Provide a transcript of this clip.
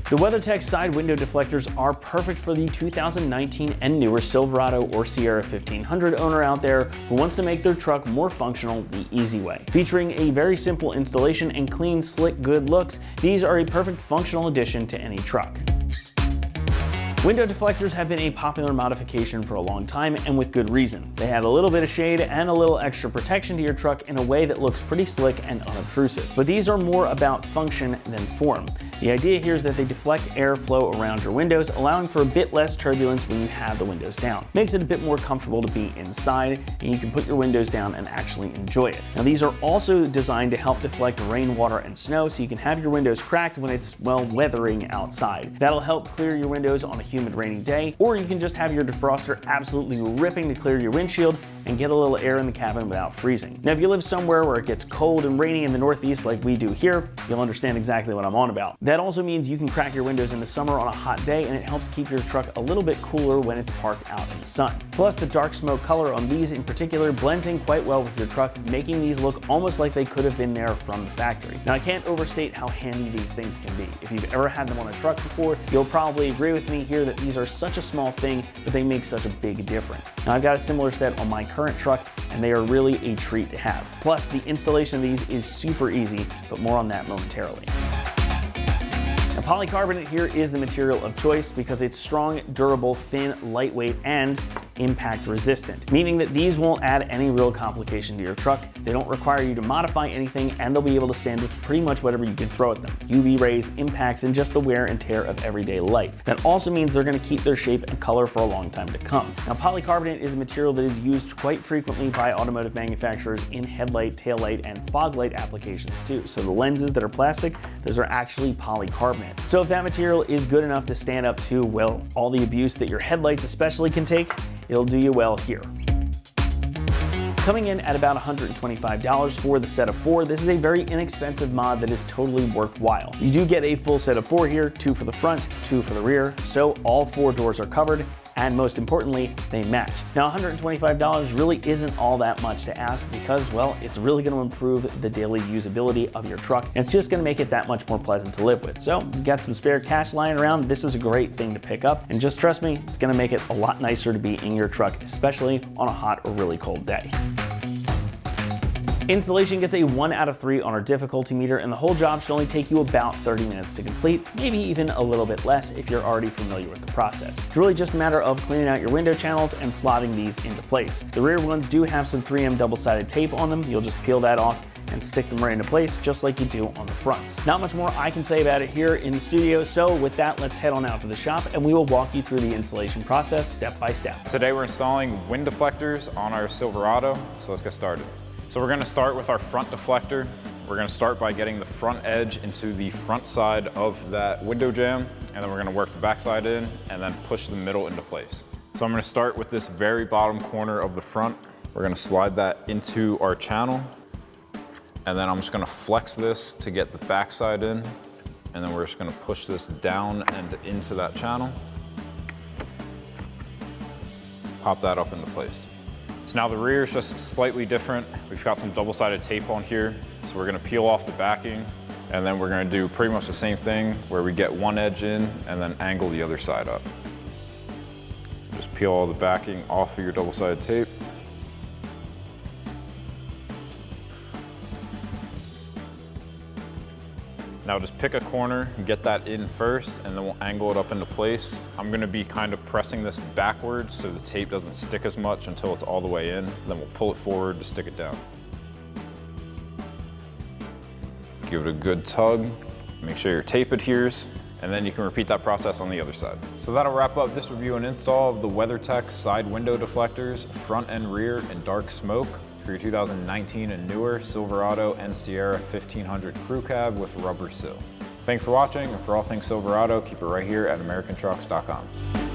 The WeatherTech Side Window Deflectors are perfect for the 2019 and newer Silverado or Sierra 1500 owner out there who wants to make their truck more functional the easy way. Featuring a very simple installation and clean, slick, good looks, these are a perfect functional addition to any truck. Window deflectors have been a popular modification for a long time, and with good reason. They add a little bit of shade and a little extra protection to your truck in a way that looks pretty slick and unobtrusive. But these are more about function than form. The idea here is that they deflect airflow around your windows, allowing for a bit less turbulence when you have the windows down. Makes it a bit more comfortable to be inside, and you can put your windows down and actually enjoy it. Now, these are also designed to help deflect rainwater and snow, so you can have your windows cracked when it's, well, weathering outside. That'll help clear your windows on a humid rainy day, or you can just have your defroster absolutely ripping to clear your windshield and get a little air in the cabin without freezing. Now, if you live somewhere where it gets cold and rainy in the Northeast like we do here, you'll understand exactly what I'm on about. That also means you can crack your windows in the summer on a hot day, and it helps keep your truck a little bit cooler when it's parked out in the sun. Plus, the dark smoke color on these in particular blends in quite well with your truck, making these look almost like they could have been there from the factory. Now, I can't overstate how handy these things can be. If you've ever had them on a truck before, you'll probably agree with me here that these are such a small thing, but they make such a big difference. Now, I've got a similar set on my current truck, and they are really a treat to have. Plus, the installation of these is super easy, but more on that momentarily. Now, polycarbonate here is the material of choice because it's strong, durable, thin, lightweight, and impact resistant, meaning that these won't add any real complication to your truck. They don't require you to modify anything, and they'll be able to stand with pretty much whatever you can throw at them. UV rays, impacts, and just the wear and tear of everyday life. That also means they're going to keep their shape and color for a long time to come. Now, polycarbonate is a material that is used quite frequently by automotive manufacturers in headlight, taillight, and fog light applications too. So the lenses that are plastic, those are actually polycarbonate. So if that material is good enough to stand up to, well, all the abuse that your headlights especially can take, it'll do you well here. Coming in at about $125 for the set of 4, this is a very inexpensive mod that is totally worthwhile. You do get a full set of 4 here, 2 for the front, 2 for the rear, so all 4 doors are covered, and most importantly, they match. Now, $125 really isn't all that much to ask because, well, it's really going to improve the daily usability of your truck, and it's just going to make it that much more pleasant to live with. So, you got some spare cash lying around, this is a great thing to pick up, and just trust me, it's going to make it a lot nicer to be in your truck, especially on a hot or really cold day. Installation gets a 1 out of 3 on our difficulty meter, and the whole job should only take you about 30 minutes to complete, maybe even a little bit less if you're already familiar with the process. It's really just a matter of cleaning out your window channels and slotting these into place. The rear ones do have some 3M double-sided tape on them. You'll just peel that off and stick them right into place just like you do on the fronts. Not much more I can say about it here in the studio, so with that, let's head on out to the shop and we will walk you through the installation process step by step. Today we're installing wind deflectors on our Silverado, so let's get started. So we're going to start with our front deflector. We're going to start by getting the front edge into the front side of that window jamb, and then we're going to work the back side in and then push the middle into place. So I'm going to start with this very bottom corner of the front. We're going to slide that into our channel, and then I'm just going to flex this to get the back side in, and then we're just going to push this down and into that channel. Pop that up into place. So now the rear is just slightly different. We've got some double-sided tape on here. So we're gonna peel off the backing, and then we're gonna do pretty much the same thing where we get one edge in and then angle the other side up. So just peel all the backing off of your double-sided tape. Now just pick a corner and get that in first, and then we'll angle it up into place. I'm gonna be kind of pressing this backwards so the tape doesn't stick as much until it's all the way in. Then we'll pull it forward to stick it down. Give it a good tug. Make sure your tape adheres, and then you can repeat that process on the other side. So that'll wrap up this review and install of the WeatherTech Side Window Deflectors, front and rear in dark smoke, for your 2019 and newer Silverado and Sierra 1500 crew cab with rubber sill. Thanks for watching, and for all things Silverado, keep it right here at AmericanTrucks.com.